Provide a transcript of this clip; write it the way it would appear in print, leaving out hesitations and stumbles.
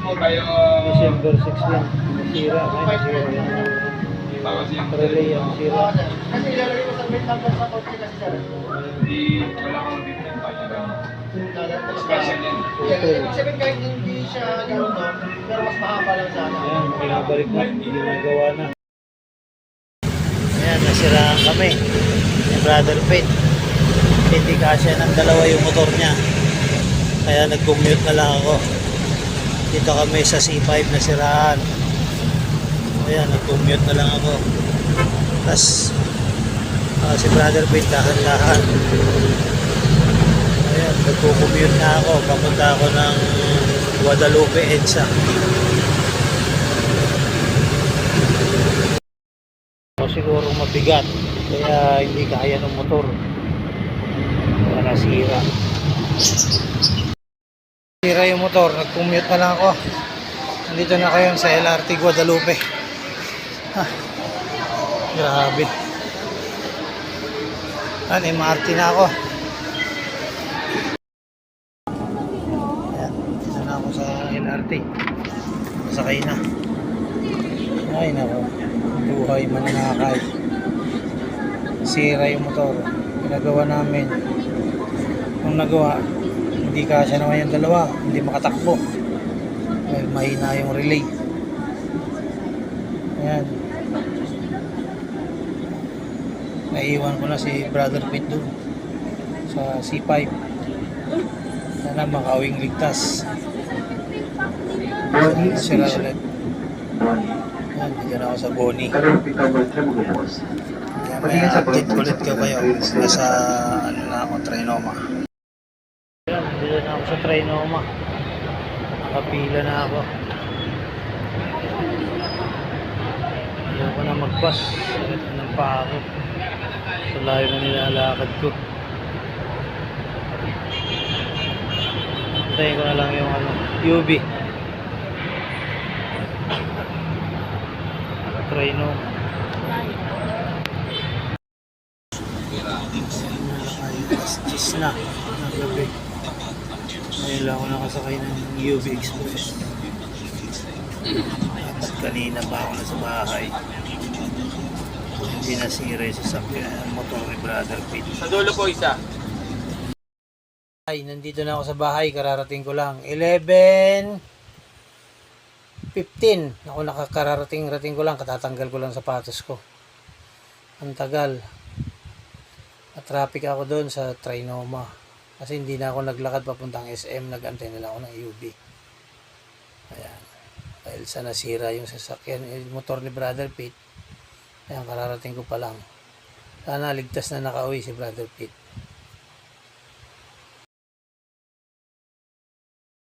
December 16. Nasira. Nasira yung relay ang sira. Kasi ilalagay ko sa main number sa kotse kasi sir. Hindi, wala akong bibigyan pa yun. Special yan. Ibig sabihin kahit hindi siya gano'n, pero mas mahaba lang sana. Ayan, pinabalik na. Ginagawa na. Ayan, nasiraan kami. Ni Brother Pete. Hindi kasya ng dalawa yung motor niya. Kaya nag-commute na lang ako. Dito kami sa C5 na siraan. Ayan, nag-commute na lang ako. Tapos si Brother Pete dahan-dahan. Ayan, nagko-commute na ako. Papunta ako ng Guadalupe, EDSA. O siguro mabigat. Kaya hindi kaya ng motor. Kaya nasira. Sira yung motor. Nag-commute na lang ako. Nandito na kayo sa LRT Guadalupe. Grabe. MRT na ako. Ayan, dito na ako sa LRT. Masakay na. Ay nako, buhay mananakay. Sira yung motor. Pinagawa namin. Kung nagawa, hindi kasya naman yung dalawa. Hindi makatakbo. Dahil mahina yung relay. Ayan. Naiiwan ko na si Brother Pete doon sa C5. Sana makawing ligtas. Sira ulit. Ayan, dito na ako sa Boni. May update ulit ko kayo. Nasa ano na ako, Trinoma. Ayan, dito na ako sa Trinoma. Nakapila na ako. Ayaw ko na mag-bus. Sakit na ng paa ko. So layo na nilalakad ko. Antayin ko na lang yung UV. Trinoma. Cheese na. Nagabi. Ngayon lang ako nakasakay ng UV Express. At kanina pa ako na sa bahay. Hindi nasira yung sasakyan ang motor ni Brother Pete. Sa dulo po isa. Ay, nandito na ako sa bahay. Kararating ko lang. 11:15. Ako nakakararating ko lang. Katatanggal ko lang sapatos ko. Ang tagal. Traffic ako doon sa Trinoma. Kasi hindi na ako naglakad papuntang SM. Nag-antay na lang ako ng UV. Ayan. Dahil sa nasira yung sasakyan, yung motor ni Brother Pete. Ayan, kararating ko pa lang. Sana ligtas na nakauwi si Brother Pete.